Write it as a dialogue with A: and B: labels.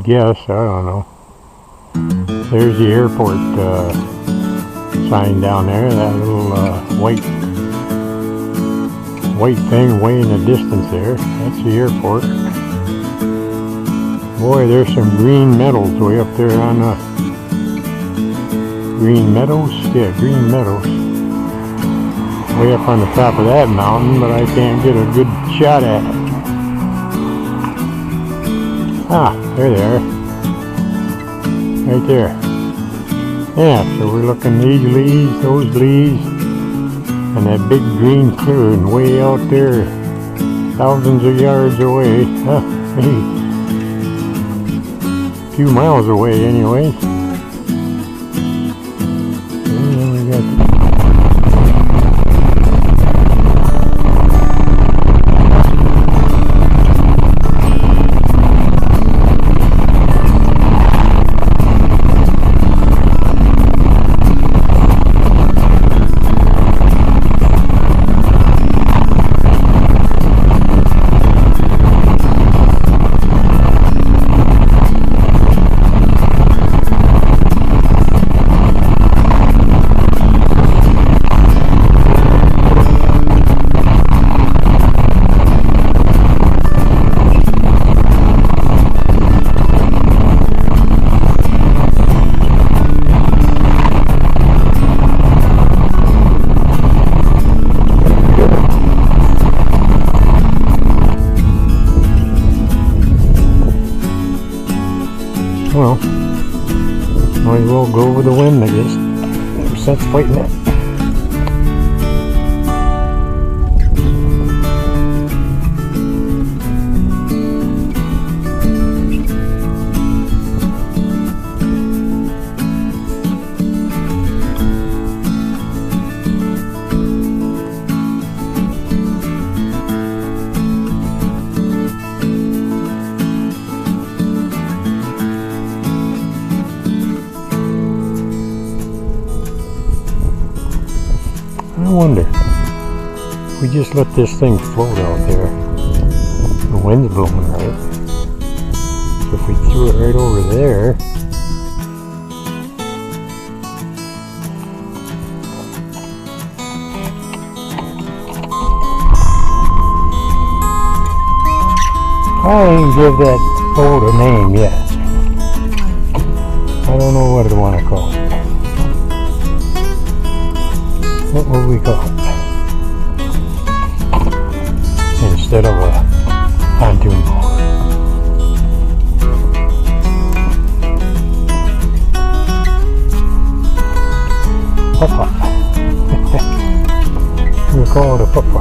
A: Guess, I don't know. There's the airport sign down there, that little white thing way in the distance there. That's the airport. Boy, there's some green meadows way up there on the Green Meadows? Yeah, Green Meadows. Way up on the top of that mountain, but I can't get a good shot at it. Ah, there they are. Right there. Yeah, so we're looking these leaves, those leaves, and that big green clearing way out there, thousands of yards away. Maybe a few miles away anyway. Well, might as well go with the wind, I guess. No sense fighting that. I wonder, if we just let this thing float out there, the wind's blowing right, so if we threw it right over there, I ain't give that boat a name yet. I don't know what I want to call it. What will we call it? Instead of a pontoon boat. Papa. We'll call it a papa.